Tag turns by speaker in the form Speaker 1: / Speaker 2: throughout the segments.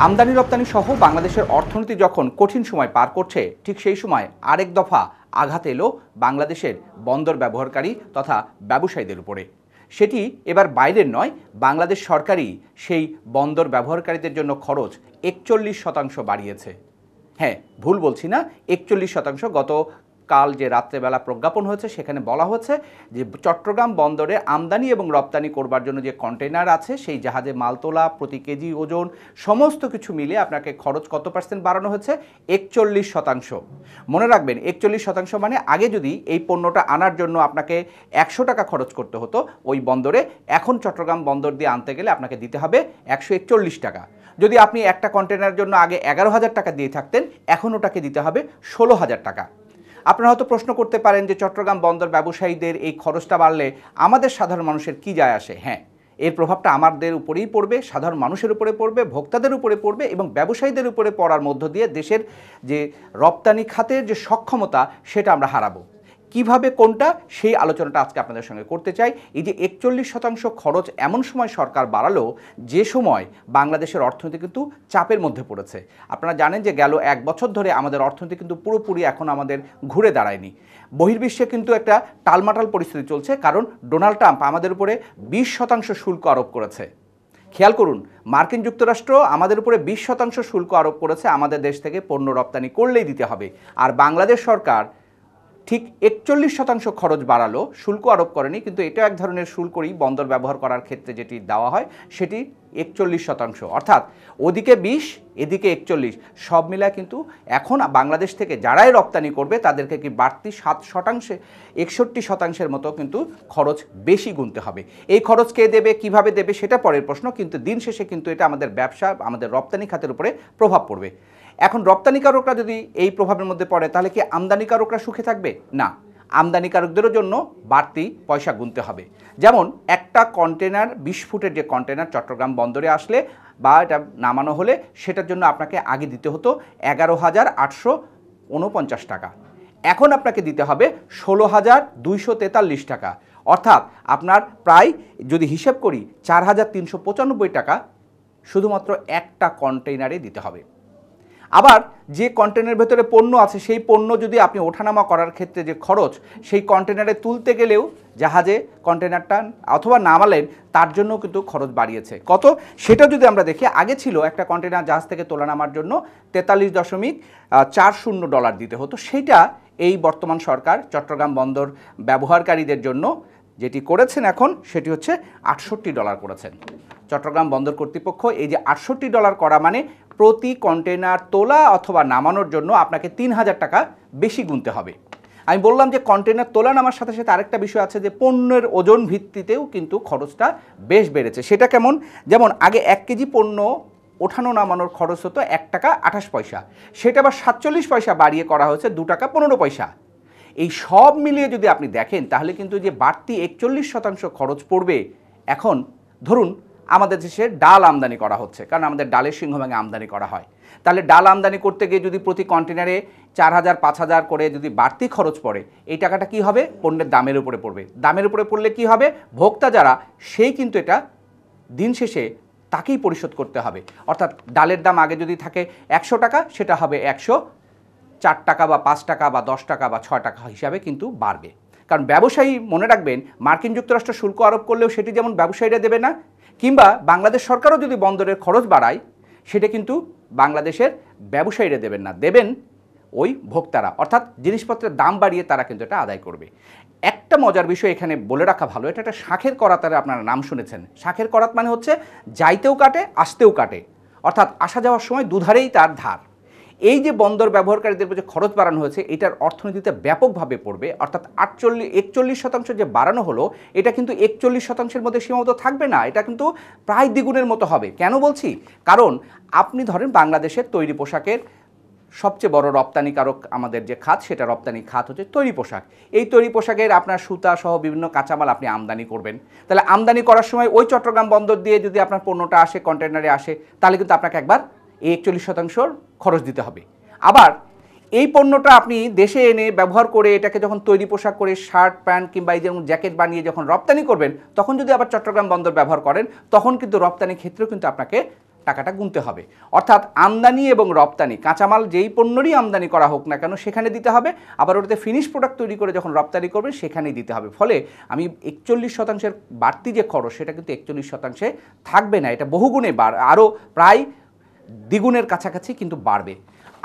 Speaker 1: আমদানি রপ্তানি সহ বাংলাদেশের অর্থনীতি যখন কঠিন সময় পার করছে, ঠিক সেই সময় আরেক দফা আঘাত এলো বাংলাদেশের বন্দর ব্যবহারকারী তথা ব্যবসায়ীদের উপরে। সেটি এবার বাইরের নয়, বাংলাদেশ সরকারই সেই বন্দর ব্যবহারকারীদের জন্য খরচ ৪১% বাড়িয়েছে। হ্যাঁ, ভুল বলছি না, ৪১%। গতকাল যে রাত্রেবেলা প্রজ্ঞাপন হয়েছে সেখানে বলা হচ্ছে যে চট্টগ্রাম বন্দরে আমদানি এবং রপ্তানি করবার জন্য যে কন্টেইনার আছে সেই জাহাজে মাল তোলা, প্রতি কেজি ওজন সমস্ত কিছু মিলে আপনাকে খরচ কত পার্সেন্ট বাড়ানো হয়েছে? ৪১%। মনে রাখবেন, ৪১% মানে আগে যদি এই পণ্যটা আনার জন্য আপনাকে ১০০ টাকা খরচ করতে হতো ওই বন্দরে, এখন চট্টগ্রাম বন্দর দিয়ে আনতে গেলে আপনাকে দিতে হবে ১৪১ টাকা। যদি আপনি একটা কন্টেনারের জন্য আগে ১১,০০০ টাকা দিয়ে থাকতেন, এখন ওটাকে দিতে হবে ১৬,০০০ টাকা। আপনারা হয়তো প্রশ্ন করতে পারেন যে চট্টগ্রাম বন্দর ব্যবসায়ীদের এই খরচটা বাড়লে আমাদের সাধারণ মানুষের কী যায় আসে? হ্যাঁ, এর প্রভাবটা আমাদের উপরেই পড়বে, সাধারণ মানুষের উপরে পড়বে, ভোক্তাদের উপরে পড়বে এবং ব্যবসায়ীদের উপরে পড়ার মধ্য দিয়ে দেশের যে রপ্তানি খাতের যে সক্ষমতা সেটা আমরা হারাবো। কিভাবে, কোনটা, সেই আলোচনাটা আজকে আপনাদের সঙ্গে করতে চাই। এই যে ৪১% খরচ এমন সময় সরকার বাড়ালো যে সময় বাংলাদেশের অর্থনীতি কিন্তু চাপের মধ্যে পড়েছে। আপনারা জানেন যে গেল ১ বছর ধরে আমাদের অর্থনীতি কিন্তু পুরোপুরি এখন আমাদের ঘুরে দাঁড়ায়নি। বহির্বিশ্বে কিন্তু একটা টালমাটাল পরিস্থিতি চলছে, কারণ ডোনাল্ড ট্রাম্প আমাদের উপরে ২০% শুল্ক আরোপ করেছে। খেয়াল করুন, মার্কিন যুক্তরাষ্ট্র আমাদের উপরে ২০% শুল্ক আরোপ করেছে, আমাদের দেশ থেকে পণ্য রপ্তানি করলেই দিতে হবে। আর বাংলাদেশ সরকার ঠিক ৪১% খরচ বাড়ালো, শুল্ক আরোপ করেনি, কিন্তু এটা এক ধরনের শুল্কই বন্দর ব্যবহার করার ক্ষেত্রে যেটি দেওয়া হয় সেটি ৪১%। অর্থাৎ ওদিকে ২০, এদিকে ৪১, সব মিলায় কিন্তু এখন বাংলাদেশ থেকে যারাই রপ্তানি করবে তাদেরকে কি বাড়তি 7%, ৬১% মতো কিন্তু খরচ বেশি গুনতে হবে। এই খরচ কে দেবে, কিভাবে দেবে সেটা পরের প্রশ্ন, কিন্তু দিন শেষে কিন্তু এটা আমাদের ব্যবসা, আমাদের রপ্তানি খাতের উপরে প্রভাব পড়বে। এখন রপ্তানিকারকরা যদি এই প্রভাবের মধ্যে পড়ে তাহলে কি আমদানিকারকরা সুখে থাকবে? না, আমদানিকারকদেরও জন্য বাড়তি পয়সা গুনতে হবে। যেমন একটা কন্টেনার ২০ ফুটের যে কন্টেনার চট্টগ্রাম বন্দরে আসলে বা এটা নামানো হলে সেটার জন্য আপনাকে আগে দিতে হতো ১১,৮৪৯ টাকা, এখন আপনাকে দিতে হবে ১৬,২৪৩ টাকা। অর্থাৎ আপনার প্রায়, যদি হিসেব করি, ৪,৩৯৫ টাকা শুধুমাত্র একটা কন্টেইনারে দিতে হবে। আবার যে কন্টেনারের ভেতরে পণ্য আছে সেই পণ্য যদি আপনি ওঠানামা করার ক্ষেত্রে যে খরচ, সেই কন্টেনারে তুলতে গেলেও জাহাজে কন্টেনারটা অথবা নামালেন তার জন্য কিন্তু খরচ বাড়িয়েছে। কত সেটা যদি আমরা দেখি, আগে ছিল একটা কন্টেনার জাহাজ থেকে তোলা নামার জন্য $৪৩.৪০ দিতে হতো, সেইটা এই বর্তমান সরকার চট্টগ্রাম বন্দর ব্যবহারকারীদের জন্য যেটি করেছেন এখন সেটি হচ্ছে $৬৮ করেছেন। চট্টগ্রাম বন্দর কর্তৃপক্ষ এই যে $৬৮ করা মানে প্রতি কন্টেনার তোলা অথবা নামানোর জন্য আপনাকে ৩,০০০ টাকা বেশি গুনতে হবে। আমি বললাম যে কন্টেনার তোলা নামার সাথে সাথে আরেকটা বিষয় আছে যে পণ্যের ওজন ভিত্তিতেও কিন্তু খরচটা বেশ বেড়েছে। সেটা কেমন? যেমন আগে ১ কেজি পণ্য ওঠানো নামানোর খরচ হতো ৳১.২৮, সেটা আবার ৪৭ পয়সা বাড়িয়ে করা হয়েছে ৳২.১৫। এই সব মিলিয়ে যদি আপনি দেখেন তাহলে কিন্তু যে বাড়তি ৪১% খরচ পড়বে। এখন ধরুন আমাদের দেশে ডাল আমদানি করা হচ্ছে, কারণ আমাদের ডালের সিংহভাগে আমদানি করা হয়। তাহলে ডাল আমদানি করতে গিয়ে যদি প্রতি কন্টেনারে ৪,০০০, ৫,০০০ করে যদি বাড়তি খরচ পড়ে, এই টাকাটা কি হবে? পণ্যের দামের উপরে পড়বে। দামের উপরে পড়লে কি হবে? ভোক্তা যারা, সেই কিন্তু এটা দিন শেষে তাকেই পরিশোধ করতে হবে। অর্থাৎ ডালের দাম আগে যদি থাকে ১০০ টাকা, সেটা হবে ১০৪ টাকা বা ৫ টাকা বা ১০ টাকা বা ৬ টাকা হিসাবে কিন্তু বাড়বে। কারণ ব্যবসায়ী, মনে রাখবেন, মার্কিন যুক্তরাষ্ট্র শুল্ক আরোপ করলেও সেটি যেমন ব্যবসায়ীরা দেবে না, কিংবা বাংলাদেশ সরকারও যদি বন্দরের খরচ বাড়ায় সেটা কিন্তু বাংলাদেশের ব্যবসায়ীরা দেবেন না, দেবেন ওই ভোক্তারা। অর্থাৎ জিনিসপত্রের দাম বাড়িয়ে তারা কিন্তু এটা আদায় করবে। একটা মজার বিষয় এখানে বলে রাখা ভালো, এটা একটা শাঁখের করাতের আপনারা নাম শুনেছেন। শাঁখের করাত মানে হচ্ছে যাইতেও কাটে আসতেও কাটে, অর্থাৎ আসা যাওয়ার সময় দুধারেই তার ধার। এই যে বন্দর ব্যবহারকারীদের যে খরচ বাড়ানো হয়েছে এটার অর্থনীতিতে ব্যাপকভাবে পড়বে। অর্থাৎ ৪১% যে বাড়ানো হলো এটা কিন্তু ৪১%-এর মধ্যে সীমাবদ্ধ থাকবে না, এটা কিন্তু প্রায় দ্বিগুণের মতো হবে। কেন বলছি? কারণ আপনি ধরেন বাংলাদেশের তৈরি পোশাকের সবচেয়ে বড় রপ্তানিকারক আমাদের যে খাত, সেটা রপ্তানি খাত হচ্ছে তৈরি পোশাক। এই তৈরি পোশাকের আপনার সুতা সহ বিভিন্ন কাঁচামাল আপনি আমদানি করবেন। তাহলে আমদানি করার সময় ওই চট্টগ্রাম বন্দর দিয়ে যদি আপনার পণ্যটা আসে, কন্টেনারে আসে, তাহলে কিন্তু আপনাকে একবার এই ৪১% খরচ দিতে হবে। আবার এই পণ্যটা আপনি দেশে এনে ব্যবহার করে এটাকে যখন তৈরি পোশাক করে শার্ট, প্যান্ট কিংবা এই যেমন জ্যাকেট বানিয়ে যখন রপ্তানি করবেন, তখন যদি আবার চট্টগ্রাম বন্দর ব্যবহার করেন, তখন কিন্তু রপ্তানি ক্ষেত্রেও কিন্তু আপনাকে টাকাটা গুনতে হবে। অর্থাৎ আমদানি এবং রপ্তানি, কাঁচামাল যেই পণ্যরই আমদানি করা হোক না কেন সেখানে দিতে হবে, আবার ওটাতে ফিনিশ প্রোডাক্ট তৈরি করে যখন রপ্তানি করবে সেখানেই দিতে হবে। ফলে আমি 41% বাড়তি যে খরচ সেটা কিন্তু 41% থাকবে না, এটা বহুগুণে আরও প্রায় দ্বিগুণের কাছাকাছি কিন্তু বাড়বে।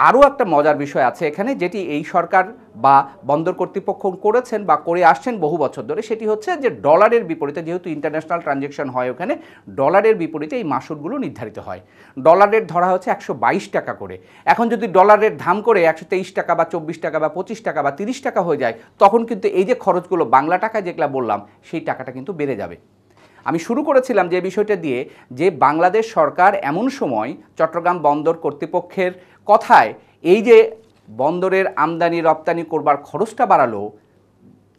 Speaker 1: আরও একটা মজার বিষয় আছে এখানে, যেটি এই সরকার বা বন্দর কর্তৃপক্ষ করেছেন বা করে আসছেন বহু বছর ধরে, সেটি হচ্ছে যে ডলারের বিপরীতে, যেহেতু ইন্টারন্যাশনাল ট্রানজ্যাকশন হয় ওখানে, ডলারের বিপরীতে এই মাসুলগুলো নির্ধারিত হয়। ডলারের ধরা হচ্ছে 122 টাকা করে। এখন যদি ডলারের দাম করে 123 টাকা বা 24 টাকা বা 25 টাকা বা 30 টাকা হয়ে যায়, তখন কিন্তু এই যে খরচগুলো বাংলা টাকায় যেগুলো বললাম সেই টাকাটা কিন্তু বেড়ে যাবে। আমি শুরু করেছিলাম যে বিষয়টা দিয়ে, যে বাংলাদেশ সরকার এমন সময় চট্টগ্রাম বন্দর কর্তৃপক্ষের কথায় এই যে বন্দরের আমদানি রপ্তানি করবার খরচটা বাড়ালো,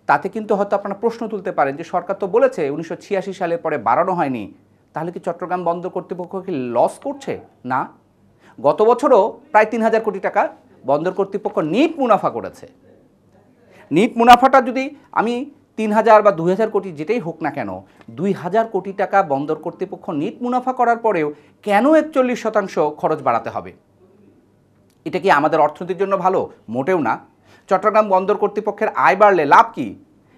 Speaker 1: তাতে কিন্তু হয়তো আপনারা প্রশ্ন তুলতে পারেন যে সরকার তো বলেছে 1986 সালের পরে বাড়ানো হয়নি, তাহলে কি চট্টগ্রাম বন্দর কর্তৃপক্ষ কি লস করছে? না, গত বছরও প্রায় 3000 কোটি টাকা বন্দর কর্তৃপক্ষ নিট মুনাফা করেছে। নিট মুনাফাটা যদি আমি 3000 বা 2000 কোটি যেটাই হোক না কেন, 2000 কোটি টাকা বন্দর কর্তৃপক্ষ নিট মুনাফা করার পরেও কেন 41% খরচ বাড়াতে হবে? এটা কি আমাদের অর্থনীতির জন্য ভালো? মোটেও না। চট্টগ্রাম বন্দর কর্তৃপক্ষের আয় বাড়লে লাভ কি?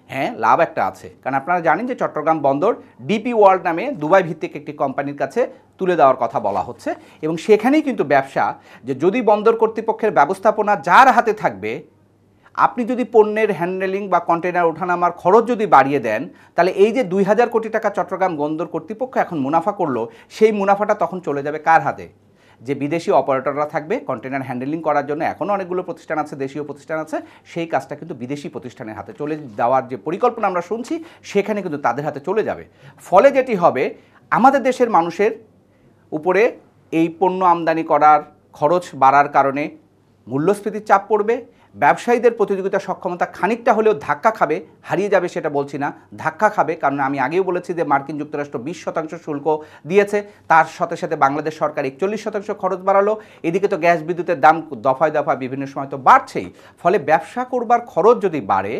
Speaker 1: হ্যাঁ, লাভ একটা আছে, কারণ আপনারা জানেন যে চট্টগ্রাম বন্দর ডিপি ওয়ার্ল্ড নামে দুবাই ভিত্তিক একটি কোম্পানির কাছে তুলে দেওয়ার কথা বলা হচ্ছে, এবং সেখানেই কিন্তু ব্যবসা, যে যদি বন্দর কর্তৃপক্ষের ব্যবস্থাপনা যার হাতে থাকবে, আপনি যদি পণ্যের হ্যান্ডেলিং বা কন্টেনার ওঠানামার খরচ যদি বাড়িয়ে দেন, তাহলে এই যে 2000 কোটি টাকা চট্টগ্রাম বন্দর কর্তৃপক্ষ এখন মুনাফা করলো, সেই মুনাফাটা তখন চলে যাবে কার হাতে? যে বিদেশি অপারেটররা থাকবে কন্টেনার হ্যান্ডেলিং করার জন্য, এখনও অনেকগুলো প্রতিষ্ঠান আছে, দেশীয় প্রতিষ্ঠান আছে, সেই কাজটা কিন্তু বিদেশি প্রতিষ্ঠানের হাতে চলে দেওয়ার যে পরিকল্পনা আমরা শুনছি, সেখানে কিন্তু তাদের হাতে চলে যাবে। ফলে যেটি হবে, আমাদের দেশের মানুষের উপরে এই পণ্য আমদানি করার খরচ বাড়ার কারণে মূল্যস্ফীতির চাপ পড়বে, ব্যবসায়ীদের প্রতিযোগিতা সক্ষমতা খানিকটা হলেও ধাক্কা খাবে, হারিয়ে যাবে সেটা বলছি না, ধাক্কা খাবে। কারণ আমি আগেও বলেছি যে মার্কিন যুক্তরাষ্ট্র 20% শুল্ক দিয়েছে, তার সাথে সাথে বাংলাদেশ সরকার 41% খরচ বাড়ালো। এদিকে তো গ্যাস বিদ্যুতের দাম দফায় দফায় বিভিন্ন সময় তো বাড়ছেই। ফলে ব্যবসা করবার খরচ যদি বাড়ে,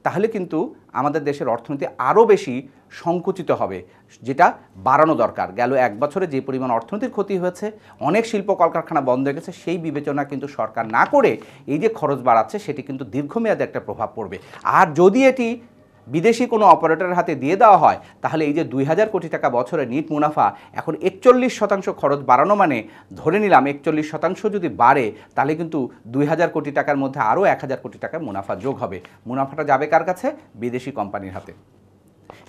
Speaker 1: তাহলে কিন্তু আমাদের দেশের অর্থনীতি আরও বেশি সংকুচিত হবে, যেটা বাড়ানো দরকার। গেল এক বছরে যে পরিমাণ অর্থনীতির ক্ষতি হয়েছে, অনেক শিল্প কলকারখানা বন্ধ হয়ে গেছে, সেই বিবেচনা কিন্তু সরকার না করে এই যে খরচ বাড়াচ্ছে, সেটি কিন্তু দীর্ঘমেয়াদে একটা প্রভাব পড়বে। আর যদি এটি বিদেশি কোনো অপারেটরের হাতে দিয়ে দেওয়া হয়, তাহলে এই যে 2000 কোটি টাকা বছরে নিট মুনাফা এখন 41% খরচ বাড়ানো, মানে ধরে নিলাম 41% যদি বাড়ে, তাহলে কিন্তু 2000 কোটি টাকার মধ্যে আরও 1000 কোটি টাকার মুনাফা যোগ হবে। মুনাফাটা যাবে কার কাছে? বিদেশি কোম্পানির হাতে।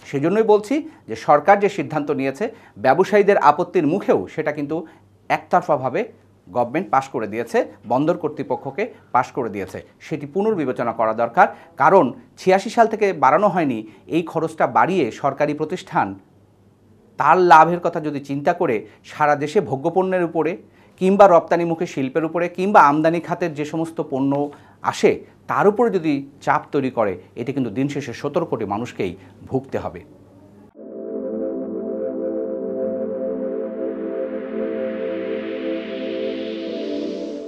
Speaker 1: সেজন্যই বলছি যে সরকার যে সিদ্ধান্ত নিয়েছে, ব্যবসায়ীদের আপত্তির মুখেও সেটা কিন্তু একতরফাভাবে গভর্নমেন্ট পাশ করে দিয়েছে, বন্দর কর্তৃপক্ষকে পাশ করে দিয়েছে, সেটি পুনর্বিবেচনা করা দরকার। কারণ 86 সাল থেকে বাড়ানো হয়নি, এই খরচটা বাড়িয়ে সরকারি প্রতিষ্ঠান তার লাভের কথা যদি চিন্তা করে সারা দেশে ভোগ্যপণ্যের উপরে কিংবা রপ্তানিমুখী শিল্পের উপরে কিংবা আমদানি খাতের যে সমস্ত পণ্য আসে তার উপরে যদি চাপ তৈরি করে, এটি কিন্তু দিন শেষে 17 কোটি মানুষকেই ভুগতে হবে।